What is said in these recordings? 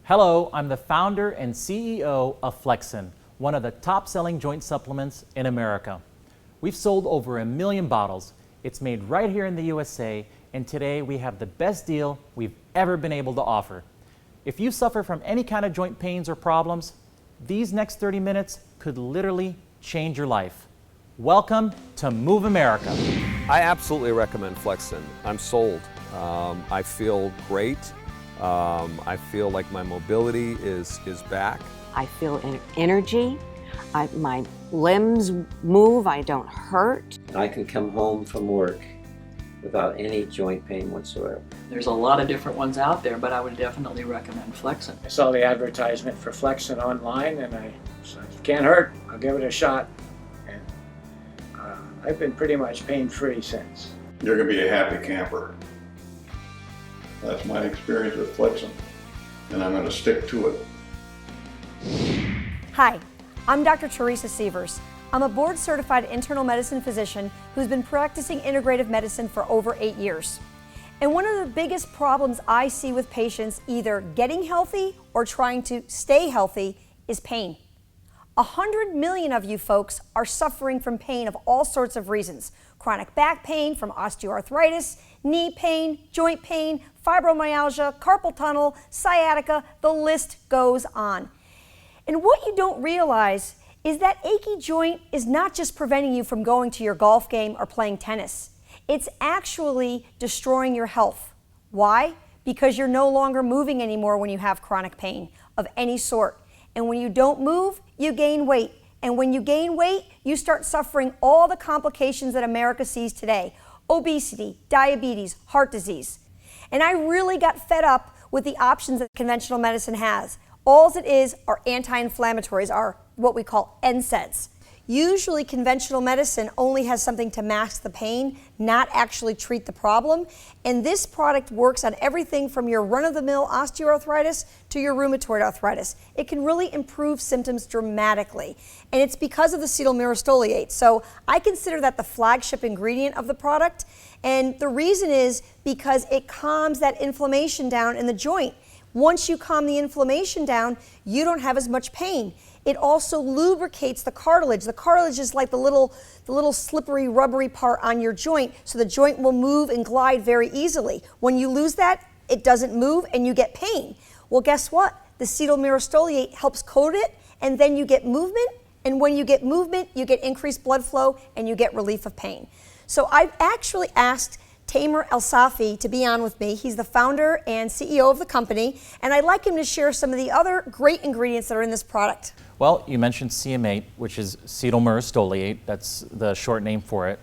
Hello, I'm the founder and CEO of Flexin, one of the top-selling joint supplements in America. We've sold over 1 million bottles. It's made right here in the USA, and today we have the best deal we've ever been able to offer. If you suffer from any kind of joint pains or problems, these next 30 minutes could literally change your life. Welcome to Move America. I absolutely recommend Flexin. I'm sold. I feel great. I feel like my mobility is back. I feel energy. My limbs move. I don't hurt. I can come home from work without any joint pain whatsoever. There's a lot of different ones out there, but I would definitely recommend Flexin. I saw the advertisement for Flexin online and I said, it can't hurt, I'll give it a shot. And I've been pretty much pain-free since. You're going to be a happy camper. That's my experience with Flexin, and I'm going to stick to it. Hi, I'm Dr. Teresa Sievers. I'm a board-certified internal medicine physician who's been practicing integrative medicine for over 8 years. And one of the biggest problems I see with patients either getting healthy or trying to stay healthy is pain. 100 million of you folks are suffering from pain of all sorts of reasons. Chronic back pain from osteoarthritis, knee pain, joint pain, fibromyalgia, carpal tunnel, sciatica, the list goes on. And what you don't realize is that achy joint is not just preventing you from going to your golf game or playing tennis. It's actually destroying your health. Why? Because you're no longer moving anymore when you have chronic pain of any sort. And when you don't move, you gain weight. And when you gain weight, you start suffering all the complications that America sees today. Obesity, diabetes, heart disease. And I really got fed up with the options that conventional medicine has. All it is are anti-inflammatories, are what we call NSAIDs. Usually conventional medicine only has something to mask the pain, not actually treat the problem. And this product works on everything from your run-of-the-mill osteoarthritis to your rheumatoid arthritis. It can really improve symptoms dramatically. And it's because of the acetyl myristoyate. So I consider that the flagship ingredient of the product. And the reason is because it calms that inflammation down in the joint. Once you calm the inflammation down, you don't have as much pain. It also lubricates the cartilage. The cartilage is like the little slippery, rubbery part on your joint, so the joint will move and glide very easily. When you lose that, it doesn't move and you get pain. Well, guess what? The acetyl myristoyate helps coat it, and then you get movement, and when you get movement, you get increased blood flow and you get relief of pain. So I've actually asked Tamer El-Safi to be on with me. He's the founder and CEO of the company, and I'd like him to share some of the other great ingredients that are in this product. Well, you mentioned CM8, which is acetyl myristoyate. That's the short name for it.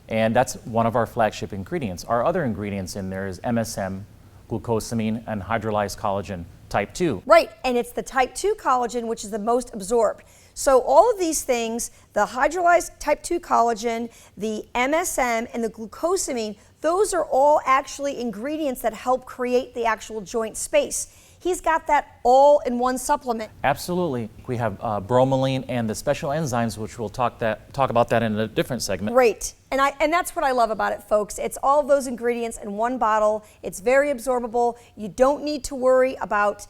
And that's one of our flagship ingredients. Our other ingredients in there is MSM, glucosamine, and hydrolyzed collagen type 2. Right, and it's the type 2 collagen which is the most absorbed. So all of these things, the hydrolyzed type 2 collagen, the MSM, and the glucosamine, those are all actually ingredients that help create the actual joint space. He's got that all in one supplement. Absolutely. We have bromelain and the special enzymes, which we'll talk about that in a different segment. Great. And that's what I love about it, folks. It's all of those ingredients in one bottle. It's very absorbable. You don't need to worry about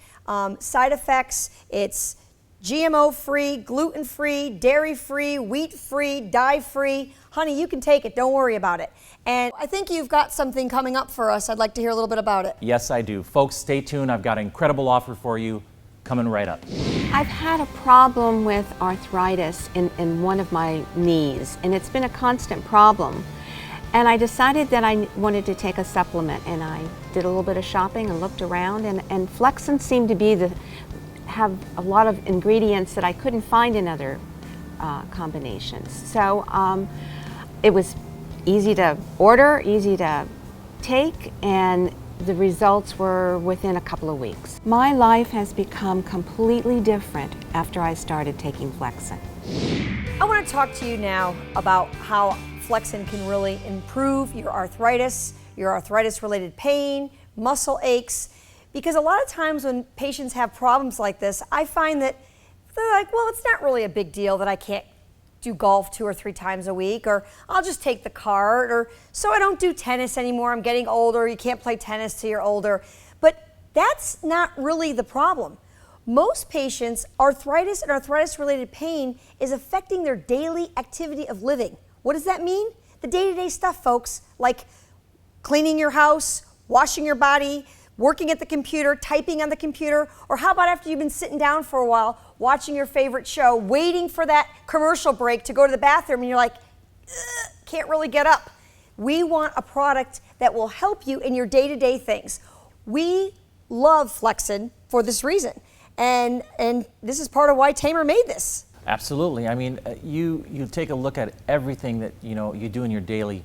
side effects. It's GMO-free, gluten-free, dairy-free, wheat-free, dye-free. Honey, you can take it. Don't worry about it. And I think you've got something coming up for us. I'd like to hear a little bit about it. Yes, I do. Folks, stay tuned. I've got an incredible offer for you coming right up. I've had a problem with arthritis in one of my knees, and it's been a constant problem. And I decided that I wanted to take a supplement, and I did a little bit of shopping and looked around, and Flexin seemed to have a lot of ingredients that I couldn't find in other combinations. So it was easy to order, easy to take, and the results were within a couple of weeks. My life has become completely different after I started taking Flexin. I want to talk to you now about how Flexin can really improve your arthritis-related pain, muscle aches, because a lot of times when patients have problems like this, I find that they're like, well, it's not really a big deal that I can't do golf 2 or 3 times a week, or I'll just take the cart, or so I don't do tennis anymore. I'm getting older. You can't play tennis till you're older. But That's not really the problem. Most patients, arthritis and arthritis-related pain is affecting their daily activity of living. What does that mean? The day-to-day stuff, folks, like cleaning your house, washing your body, working at the computer, typing on the computer, or how about after you've been sitting down for a while, watching your favorite show, waiting for that commercial break to go to the bathroom, and you're like, can't really get up. We want a product that will help you in your day-to-day things. We love Flexin for this reason. And this is part of why Tamer made this. Absolutely. I mean, you take a look at everything that you do in your daily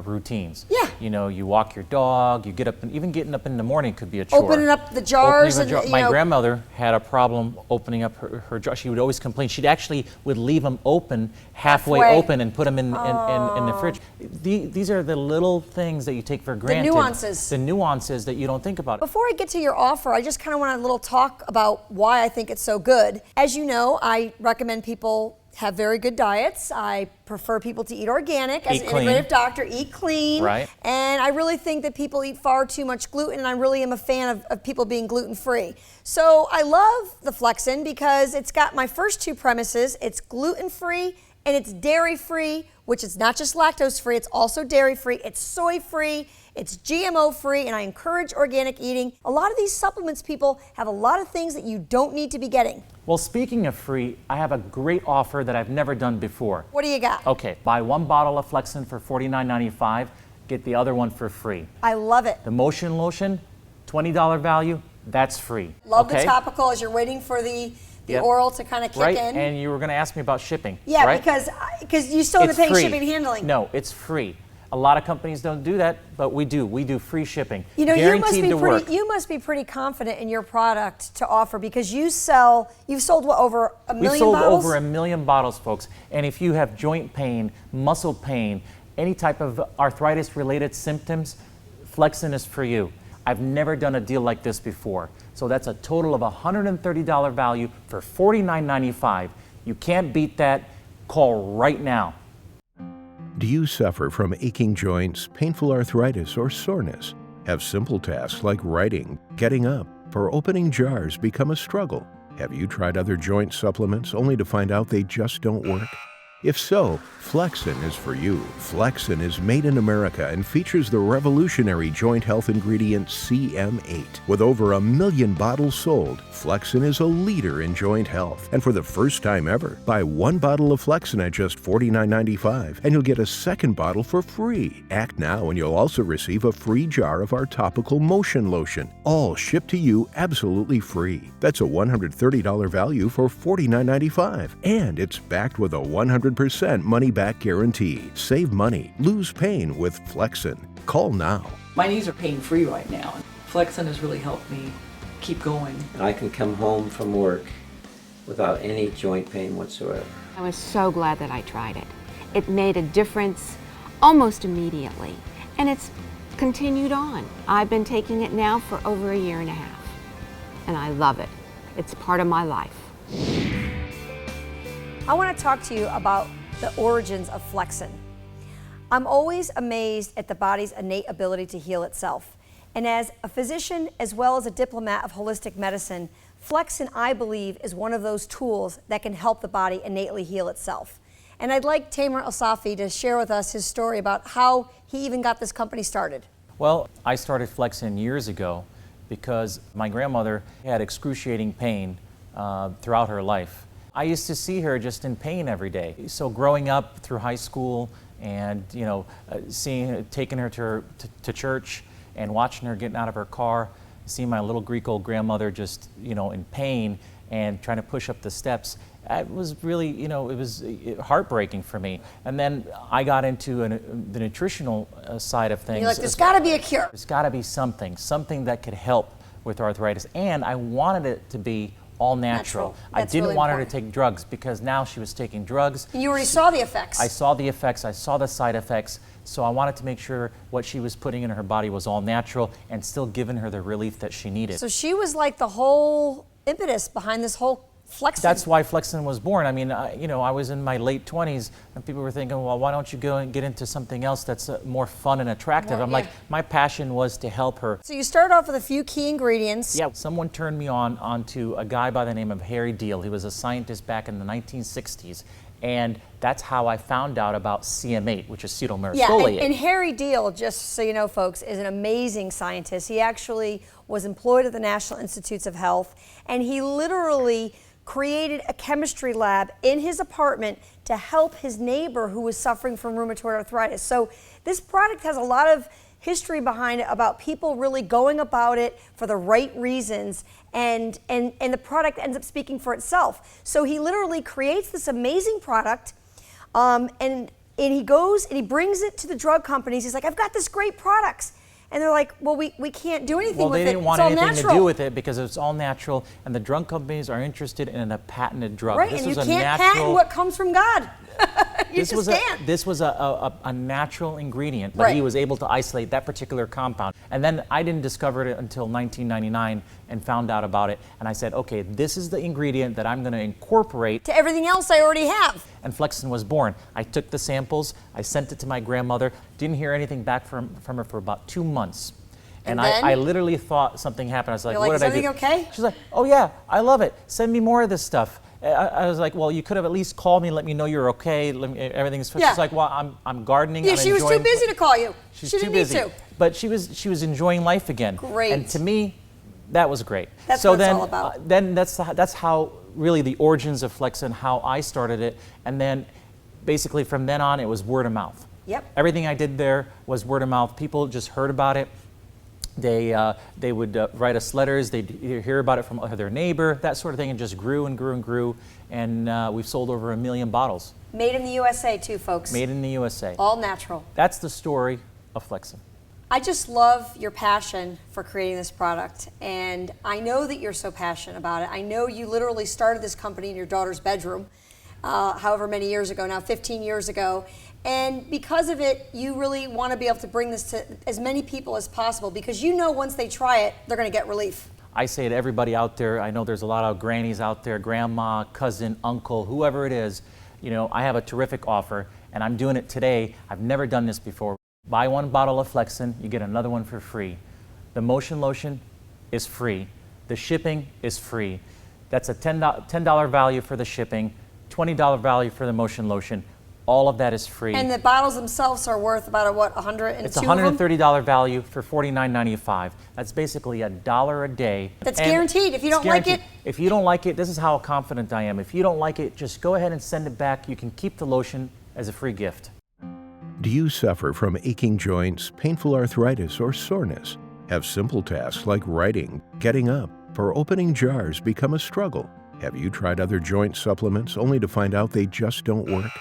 routines. Yeah. You walk your dog, you get up, and even getting up in the morning could be a chore. Opening up the jars. My grandmother had a problem opening up her jars. She would always complain. She'd actually would leave them open, halfway open, and put them in the fridge. These are the little things that you take for granted. The nuances that you don't think about. Before I get to your offer, I just kind of want a little talk about why I think it's so good. As you know, I recommend people have very good diets. I prefer people to eat organic. As an integrative doctor, eat clean. Right. And I really think that people eat far too much gluten, and I really am a fan of people being gluten-free. So I love the Flexin because it's got my first two premises. It's gluten-free and it's dairy-free, which is not just lactose-free, it's also dairy-free, it's soy-free, it's GMO-free, and I encourage organic eating. A lot of these supplements, people, have a lot of things that you don't need to be getting. Well, speaking of free, I have a great offer that I've never done before. What do you got? Okay, buy one bottle of Flexin for $49.95, get the other one for free. I love it. The Motion Lotion, $20 value, that's free. Love the topical as you're waiting for the oral to kind of kick in. And you were going to ask me about shipping. Yeah, right? because you still have to pay free. shipping and handling. No, it's free. A lot of companies don't do that, but we do. We do free shipping. You must be pretty confident in your product to offer because you've sold what, over a million bottles? We've sold over 1 million bottles, folks. And if you have joint pain, muscle pain, any type of arthritis-related symptoms, Flexin is for you. I've never done a deal like this before. So that's a total of $130 value for $49.95. You can't beat that. Call right now. Do you suffer from aching joints, painful arthritis, or soreness? Have simple tasks like writing, getting up, or opening jars become a struggle? Have you tried other joint supplements only to find out they just don't work? If so, Flexin is for you. Flexin is made in America and features the revolutionary joint health ingredient CM8. With over 1 million bottles sold, Flexin is a leader in joint health. And for the first time ever, buy one bottle of Flexin at just $49.95 and you'll get a second bottle for free. Act now and you'll also receive a free jar of our topical Motion Lotion, all shipped to you absolutely free. That's a $130 value for $49.95. And it's backed with a 100% money-back guarantee. Save money, lose pain with Flexin. Call now. My knees are pain-free right now. Flexin has really helped me keep going. I can come home from work without any joint pain whatsoever. I was so glad that I tried it. It made a difference almost immediately, and it's continued on. I've been taking it now for over 1.5 years, and I love it. It's part of my life. I want to talk to you about the origins of Flexin. I'm always amazed at the body's innate ability to heal itself. And as a physician, as well as a diplomat of holistic medicine, Flexin, I believe, is one of those tools that can help the body innately heal itself. And I'd like Tamer Alsafi to share with us his story about how he even got this company started. Well, I started Flexin years ago because my grandmother had excruciating pain throughout her life. I used to see her just in pain every day. So growing up through high school and taking her to church and watching her getting out of her car, seeing my little Greek old grandmother just in pain and trying to push up the steps, it was really it was heartbreaking for me. And then I got into the nutritional side of things. You're like, there's got to be a cure. There's got to be something that could help with arthritis, and I wanted it to be all natural. I didn't really want her to take drugs because now she was taking drugs. You already saw the effects. I saw the effects, I saw the side effects, so I wanted to make sure what she was putting in her body was all natural and still giving her the relief that she needed. So she was like the whole impetus behind this whole Flexin. That's why Flexin was born. I mean, you know, I was in my late 20s and people were thinking, well, why don't you go and get into something else that's more fun and attractive? I'm like, my passion was to help her. So you start off with a few key ingredients. Yeah, someone turned me onto a guy by the name of Harry Deal. He was a scientist back in the 1960s. And that's how I found out about CM8, which is acetylmyricoliate. Yeah, and Harry Deal, just so you know, folks, is an amazing scientist. He actually was employed at the National Institutes of Health, and he literally created a chemistry lab in his apartment to help his neighbor who was suffering from rheumatoid arthritis. So this product has a lot of history behind it about people really going about it for the right reasons, and the product ends up speaking for itself. So he literally creates this amazing product, and he goes and he brings it to the drug companies. He's like, I've got this great product. And they're like, well, we can't do anything with it. Well, they didn't want it's all anything natural. to do with it because it's all natural, and the drug companies are interested in a patented drug. Right, This and you was a can't natural, patent what comes from God. this was a natural ingredient, but Right. he was able to isolate that particular compound. And then I didn't discover it until 1999 and found out about it. And I said, okay, this is the ingredient that I'm going to incorporate To everything else I already have. And Flexin was born. I took the samples, I sent it to my grandmother, didn't hear anything back from her for about 2 months. And And then? I literally thought something happened. I was like, You're like, what is did I do? everything okay? She's like, oh yeah, I love it. Send me more of this stuff. I was like, well, you could have at least called me and let me know you're okay. Everything's fine. Yeah. She's like, well, I'm gardening. Yeah, I'm she was too enjoying- busy to call you. She's she too didn't busy. need to. But she was enjoying life again. Great. And to me, that was great. That's so what it's then, all about. Then that's how really the origins of Flexin, how I started it, and then basically from then on it was word of mouth. Yep. Everything I did there was word of mouth. People just heard about it. They would write us letters. They'd hear about it from their neighbor, that sort of thing, and just grew and grew and grew. And we've sold over 1 million bottles. Made in the USA too, folks. Made in the USA. All natural. That's the story of Flexin. I just love your passion for creating this product, and I know that you're so passionate about it. I know you literally started this company in your daughter's bedroom, however many years ago now, 15 years ago, and because of it, you really want to be able to bring this to as many people as possible, because you know once they try it, they're going to get relief. I say to everybody out there, I know there's a lot of grannies out there, grandma, cousin, uncle, whoever it is, you know, I have a terrific offer, and I'm doing it today. I've never done this before. Buy 1 bottle of Flexin, you get another one for free. The motion lotion is free. The shipping is free. That's a $10 value for the shipping, $20 value for the motion lotion. All of that is free. And the bottles themselves are worth about, what, 102 It's a of them? $130 value for $49.95. That's basically $1 a day. That's And guaranteed. If you it's don't like guaranteed. it- If you don't like it, this is how confident I am. If you don't like it, just go ahead and send it back. You can keep the lotion as a free gift. Do you suffer from aching joints, painful arthritis, or soreness? Have simple tasks like writing, getting up, or opening jars become a struggle? Have you tried other joint supplements only to find out they just don't work?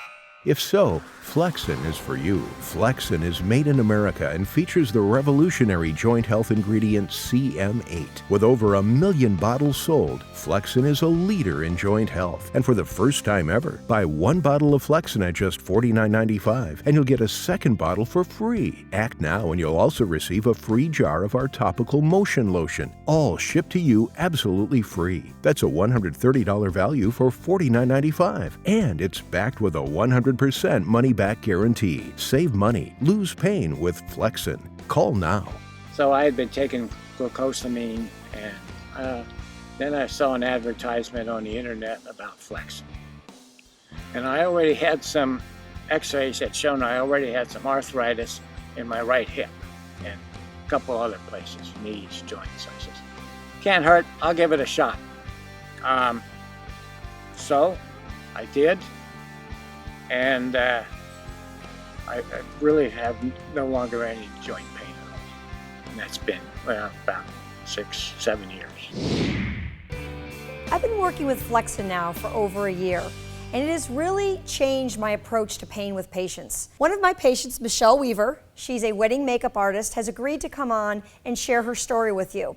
If so, Flexin is for you. Flexin is made in America and features the revolutionary joint health ingredient CM8. With over 1 million bottles sold, Flexin is a leader in joint health. And for the first time ever, buy 1 bottle of Flexin at just $49.95 and you'll get a second bottle for free. Act now and you'll also receive a free jar of our topical motion lotion, all shipped to you absolutely free. That's a $130 value for $49.95, and it's backed with a 100% money-back guarantee. Save money, lose pain with Flexin. Call now. So I had been taking glucosamine, and then I saw an advertisement on the internet about Flexin. And I already had some x-rays that shown I already had some arthritis in my right hip and a couple other places, knees, joints. I said, can't hurt, I'll give it a shot. So I did, and I really have no longer any joint pain at all. And that's been, well, about 6-7 years. I've been working with Flexin now for over a year, and it has really changed my approach to pain with patients. One of my patients, Michelle Weaver, she's a wedding makeup artist, has agreed to come on and share her story with you.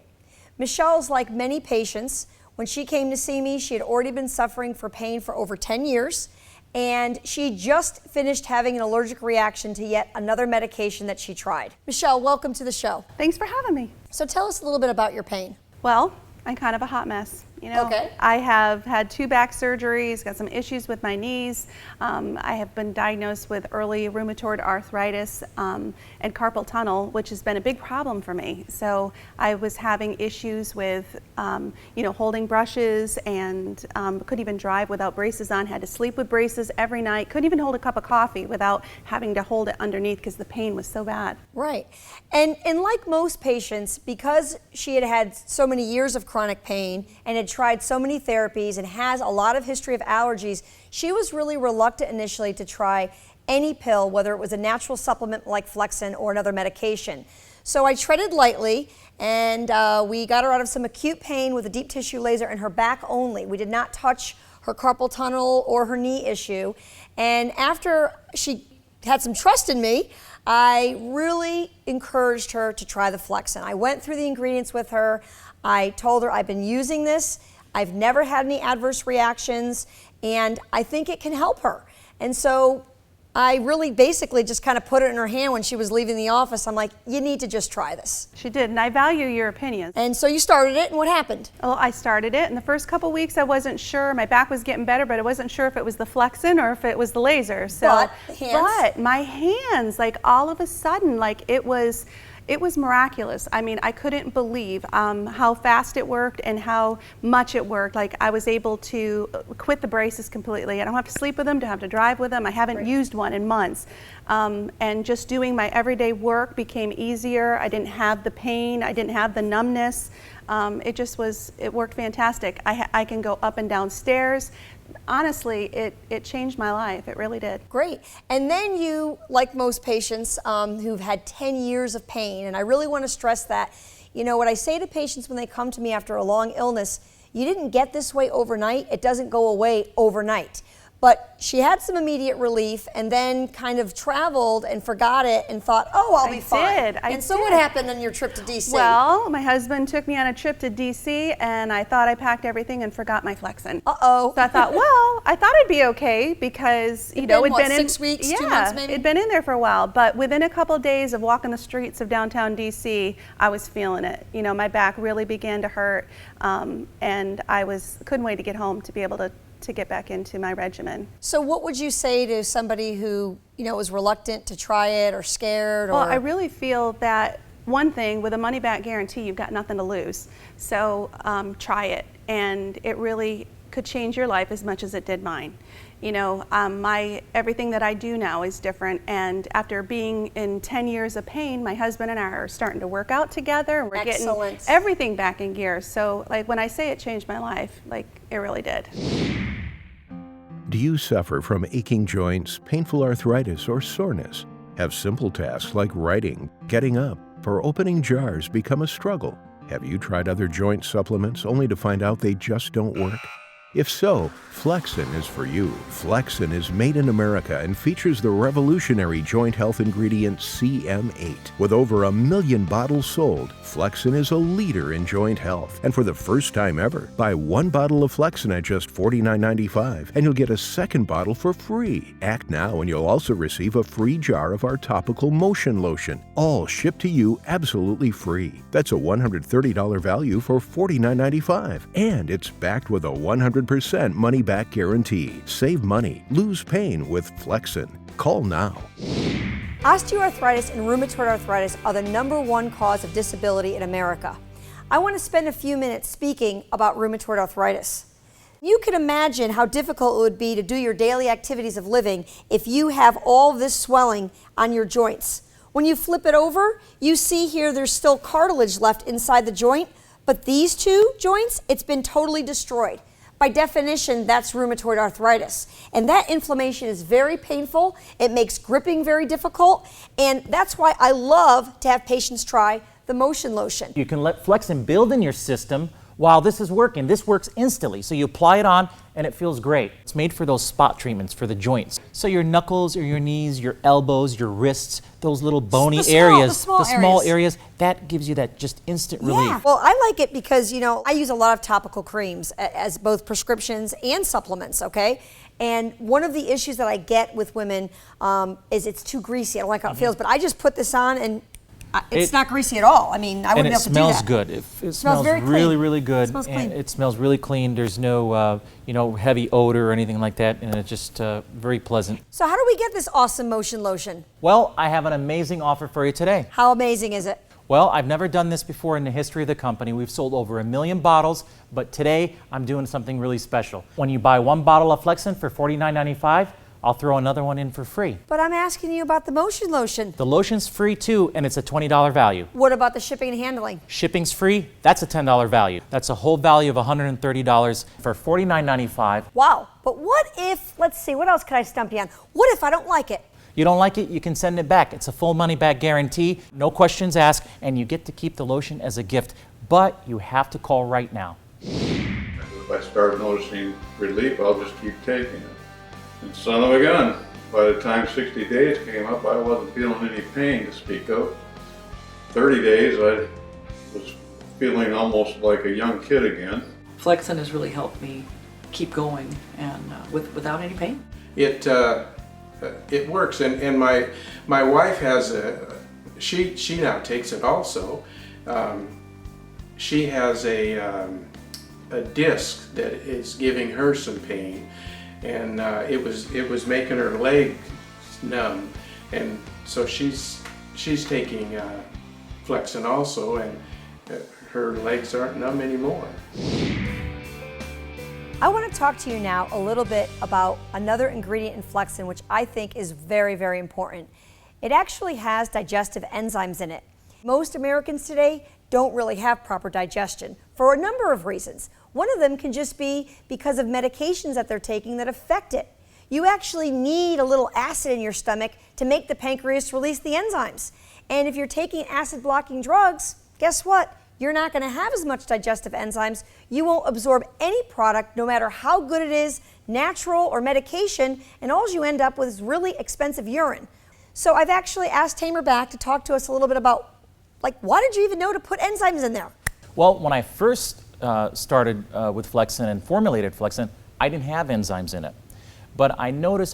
Michelle's like many patients. When she came to see me, she had already been suffering for pain for over 10 years, and she just finished having an allergic reaction to yet another medication that she tried. Michelle, welcome to the show. Thanks for having me. So tell us a little bit about your pain. Well, I'm kind of a hot mess. You know, Okay. I have had 2 back surgeries, got some issues with my knees. I have been diagnosed with early rheumatoid arthritis and carpal tunnel, which has been a big problem for me. So I was having issues with, you know, holding brushes, and couldn't even drive without braces on, had to sleep with braces every night, couldn't even hold a cup of coffee without having to hold it underneath because the pain was so bad. Right. And like most patients, because she had had so many years of chronic pain and had tried so many therapies and has a lot of history of allergies, she was really reluctant initially to try any pill, whether it was a natural supplement like Flexin or another medication. So I treaded lightly, and we got her out of some acute pain with a deep tissue laser in her back only. We did not touch her carpal tunnel or her knee issue. And after she had some trust in me, I really encouraged her to try the Flexin. I went through the ingredients with her. I told her I've been using this. I've never had any adverse reactions, and I think it can help her. And so I really basically just kind of put it in her hand when she was leaving the office. I'm like, you need to just try this. She did, and I value your opinion. And so you started it, and what happened? Well, I started it, and the first couple weeks I wasn't sure. My back was getting better, but I wasn't sure if it was the Flexin or if it was the laser. So, but my hands, like all of a sudden, like it was miraculous. I mean, I couldn't believe how fast it worked and how much it worked. Like I was able to quit the braces completely. I don't have to sleep with them, don't have to drive with them. I haven't used one in months. And just doing my everyday work became easier. I didn't have the pain. I didn't have the numbness. It worked fantastic. I can go up and down stairs. Honestly, it changed my life. It really did. Great. And then you, like most patients who've had 10 years of pain, and I really want to stress that, you know, what I say to patients when they come to me after a long illness, you didn't get this way overnight. It doesn't go away overnight. But she had some immediate relief and then kind of traveled and forgot it and thought, oh, I'll be fine. I did. So what happened on your trip to D.C.? Well, my husband took me on a trip to D.C. and I thought I packed everything and forgot my Flexin. Uh-oh. So I thought, well, I thought I'd be okay because, you know, it'd been been 6 weeks, 2 months maybe? It'd been in there for a while. But within a couple of days of walking the streets of downtown D.C., I was feeling it. You know, my back really began to hurt, and I couldn't wait to get home to be able to get back into my regimen. So what would you say to somebody who, you know, was reluctant to try it or scared? Well, I really feel that one thing, with a money back guarantee, you've got nothing to lose. So try it, and it really could change your life as much as it did mine. You know, everything that I do now is different, and after being in 10 years of pain, my husband and I are starting to work out together, and we're getting everything back in gear. So like when I say it changed my life, like it really did. Do you suffer from aching joints, painful arthritis, or soreness? Have simple tasks like writing, getting up, or opening jars become a struggle? Have you tried other joint supplements only to find out they just don't work? If so, Flexin is for you. Flexin is made in America and features the revolutionary joint health ingredient CM8. With over 1 million bottles sold, Flexin is a leader in joint health. And for the first time ever, buy 1 bottle of Flexin at just $49.95 and you'll get a second bottle for free. Act now and you'll also receive a free jar of our topical motion lotion, all shipped to you absolutely free. That's a $130 value for $49.95. And it's backed with a 100% money-back guarantee. Save money, lose pain with Flexin. Call now. Osteoarthritis and rheumatoid arthritis are the #1 cause of disability in America. I want to spend a few minutes speaking about rheumatoid arthritis. You can imagine how difficult it would be to do your daily activities of living if you have all this swelling on your joints. When you flip it over, you see here there's still cartilage left inside the joint, but these 2 joints, it's been totally destroyed. By definition, that's rheumatoid arthritis. And that inflammation is very painful. It makes gripping very difficult. And that's why I love to have patients try the motion lotion. You can let Flexin build in your system while this is working. This works instantly. So you apply it on and it feels great. It's made for those spot treatments for the joints. So your knuckles or your knees, your elbows, your wrists, those little bony areas, the small areas, that gives you that just instant relief. Yeah, well, I like it because, you know, I use a lot of topical creams as both prescriptions and supplements, okay? And one of the issues that I get with women is it's too greasy. I don't like how it feels, but I just put this on and It's not greasy at all. I mean, I wouldn't be able to do that. And it smells good. It smells very clean. really, really good. It smells and clean. It smells really clean. There's no, heavy odor or anything like that, and it's just very pleasant. So how do we get this awesome motion lotion? Well, I have an amazing offer for you today. How amazing is it? Well, I've never done this before in the history of the company. We've sold over 1 million bottles, but today I'm doing something really special. When you buy 1 bottle of Flexin for $49.95, I'll throw another one in for free. But I'm asking you about the motion lotion. The lotion's free too, and it's a $20 value. What about the shipping and handling? Shipping's free, that's a $10 value. That's a whole value of $130 for $49.95. Wow, but what if, let's see, what else could I stump you on? What if I don't like it? You don't like it, you can send it back. It's a full money back guarantee, no questions asked, and you get to keep the lotion as a gift. But you have to call right now. If I start noticing relief, I'll just keep taking it. And son of a gun, by the time 60 days came up, I wasn't feeling any pain to speak of. 30 days, I was feeling almost like a young kid again. Flexin has really helped me keep going and without any pain. It works, and my wife has she now takes it also. She has a disc that is giving her some pain, and it was making her leg numb, and so she's taking Flexin also, and her legs aren't numb anymore. I want to talk to you now a little bit about another ingredient in Flexin, which I think is very, very important. It actually has digestive enzymes in it. Most Americans today don't really have proper digestion for a number of reasons. One of them can just be because of medications that they're taking that affect it. You actually need a little acid in your stomach to make the pancreas release the enzymes. And if you're taking acid-blocking drugs, guess what? You're not going to have as much digestive enzymes. You won't absorb any product, no matter how good it is, natural or medication, and all you end up with is really expensive urine. So I've actually asked Tamer back to talk to us a little bit about, why did you even know to put enzymes in there? Well, when I first started with Flexin and formulated Flexin, I didn't have enzymes in it. But I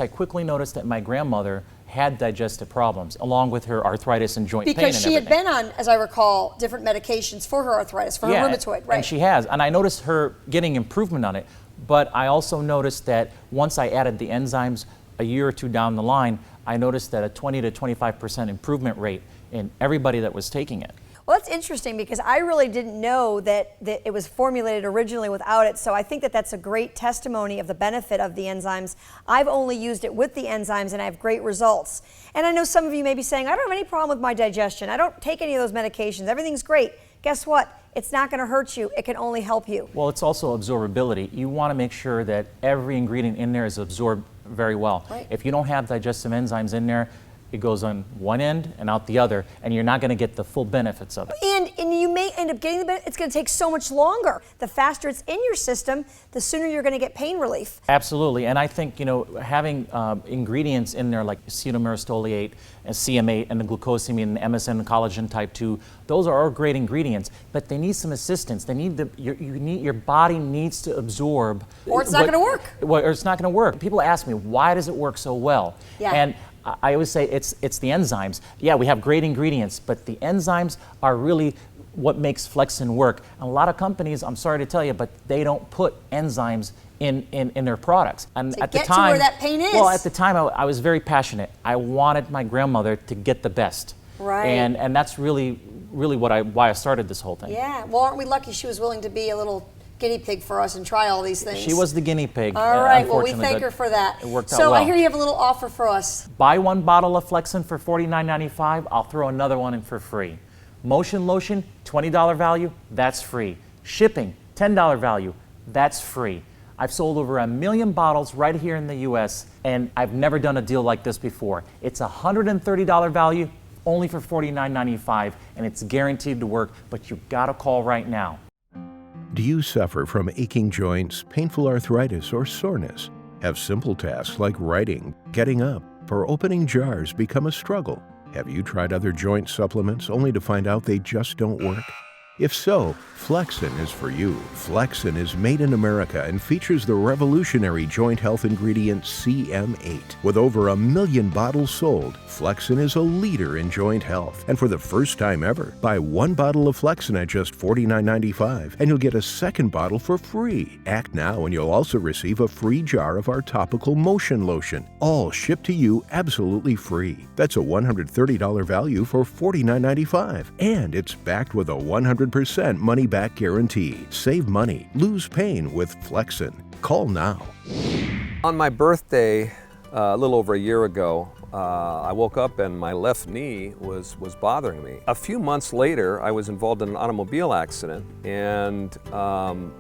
quickly noticed that my grandmother had digestive problems, along with her arthritis and joint pain and Because she had everything. been on, as I recall, different medications for her arthritis, for her rheumatoid, right? And she has, and I noticed her getting improvement on it. But I also noticed that once I added the enzymes a year or two down the line, I noticed that a 20 to 25% improvement rate in everybody that was taking it. Well, that's interesting because I really didn't know that it was formulated originally without it. So I think that that's a great testimony of the benefit of the enzymes. I've only used it with the enzymes and I have great results. And I know some of you may be saying, I don't have any problem with my digestion. I don't take any of those medications. Everything's great. Guess what? It's not going to hurt you. It can only help you. Well, it's also absorbability. You want to make sure that every ingredient in there is absorbed very well. Right. If you don't have digestive enzymes in there, it goes on one end and out the other, and you're not going to get the full benefits of it. And you may end up getting the benefit. It's going to take so much longer. The faster it's in your system, the sooner you're going to get pain relief. Absolutely, and I think having ingredients in there like acetomyristoleate and CM8 and the glucosamine and MSM collagen type 2, those are all great ingredients, but they need some assistance. They need your body needs to absorb. Or it's not going to work. Or it's not going to work. People ask me, why does it work so well? Yeah. And I always say it's the enzymes. Yeah, we have great ingredients, but the enzymes are really what makes Flexin work. And a lot of companies, I'm sorry to tell you, but they don't put enzymes in their products. And To at the get to time, where that pain is. well, at the time I was very passionate. I wanted my grandmother to get the best. Right. And that's really why I started this whole thing. Yeah. Well, aren't we lucky she was willing to be a little guinea pig for us and try all these things? She was the guinea pig. All right. Well, we unfortunately, thank but her for that. It worked out So well. I hear you have a little offer for us. Buy 1 bottle of Flexin for $49.95, I'll throw another one in for free. Motion lotion, $20 value, that's free. Shipping, $10 value, that's free. I've sold over 1 million bottles right here in the US, and I've never done a deal like this before. It's a $130 value, only for $49.95, and it's guaranteed to work, but you've got to call right now. Do you suffer from aching joints, painful arthritis, or soreness? Have simple tasks like writing, getting up, or opening jars become a struggle? Have you tried other joint supplements only to find out they just don't work? If so, Flexin is for you. Flexin is made in America and features the revolutionary joint health ingredient CM8. With over 1 million bottles sold, Flexin is a leader in joint health. And for the first time ever, buy 1 bottle of Flexin at just $49.95 and you'll get a second bottle for free. Act now and you'll also receive a free jar of our topical motion lotion, all shipped to you absolutely free. That's a $130 value for $49.95. And it's backed with a 100% money-back guarantee. Save money, lose pain with Flexin. Call now. On my birthday, a little over a year ago, I woke up and my left knee was bothering me. A few months later, I was involved in an automobile accident, and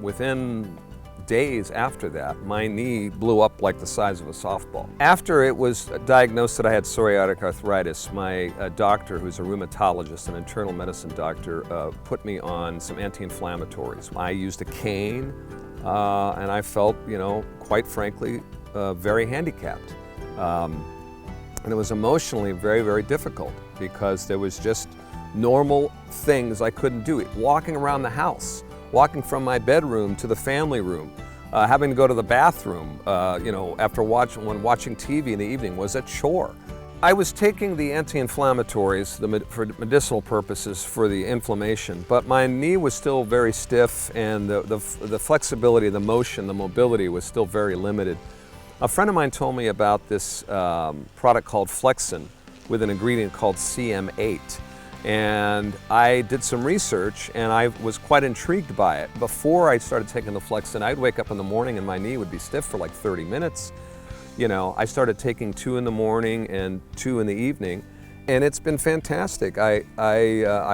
within days after that, my knee blew up like the size of a softball. After it was diagnosed that I had psoriatic arthritis, my doctor, who's a rheumatologist, an internal medicine doctor, put me on some anti-inflammatories. I used a cane, and I felt, quite frankly, very handicapped. And it was emotionally very, very difficult because there was just normal things I couldn't do. Walking around the house, walking from my bedroom to the family room, having to go to the bathroom, after watching TV in the evening was a chore. I was taking the anti-inflammatories for medicinal purposes for the inflammation, but my knee was still very stiff, and the flexibility, the motion, the mobility was still very limited. A friend of mine told me about this product called Flexin with an ingredient called CM8. And I did some research and I was quite intrigued by it. Before I started taking the Flexin, I'd wake up in the morning and my knee would be stiff for like 30 minutes. I started taking 2 in the morning and 2 in the evening, and it's been fantastic. I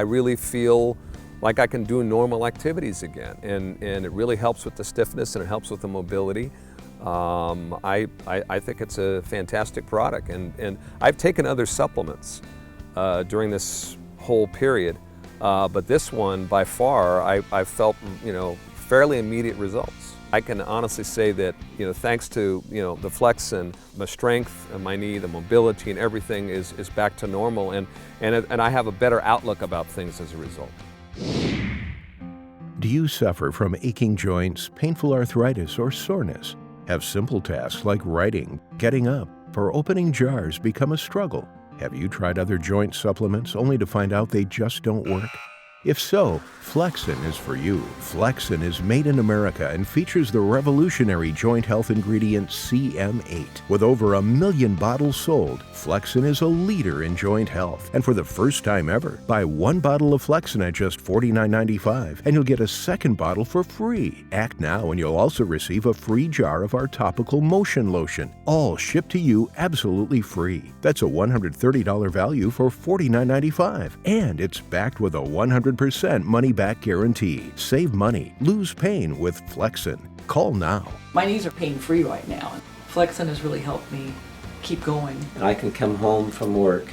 really feel like I can do normal activities again, and it really helps with the stiffness and it helps with the mobility. I think it's a fantastic product, and I've taken other supplements during this whole period, but this one by far I felt fairly immediate results. I can honestly say that thanks to the Flexin, my strength and my knee, the mobility and everything is back to normal, and I have a better outlook about things as a result. Do you suffer from aching joints, painful arthritis, or soreness? Have simple tasks like writing, getting up, or opening jars become a struggle? Have you tried other joint supplements only to find out they just don't work? If so, Flexin is for you. Flexin is made in America and features the revolutionary joint health ingredient CM8. With over 1 million bottles sold, Flexin is a leader in joint health. And for the first time ever, buy 1 bottle of Flexin at just $49.95 and you'll get a second bottle for free. Act now and you'll also receive a free jar of our topical motion lotion, all shipped to you absolutely free. That's a $130 value for $49.95. And it's backed with a 100% money-back guarantee. Save money, lose pain with Flexin. Call now. My knees are pain-free right now. Flexin has really helped me keep going. I can come home from work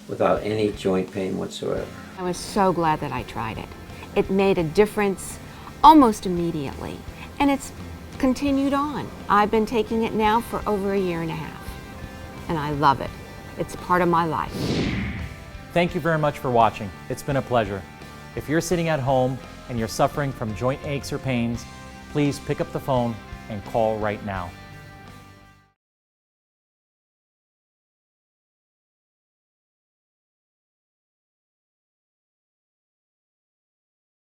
without any joint pain whatsoever. I was so glad that I tried it. It made a difference almost immediately, and it's continued on. I've been taking it now for over 1.5 years, and I love it. It's part of my life. Thank you very much for watching. It's been a pleasure. If you're sitting at home and you're suffering from joint aches or pains, please pick up the phone and call right now.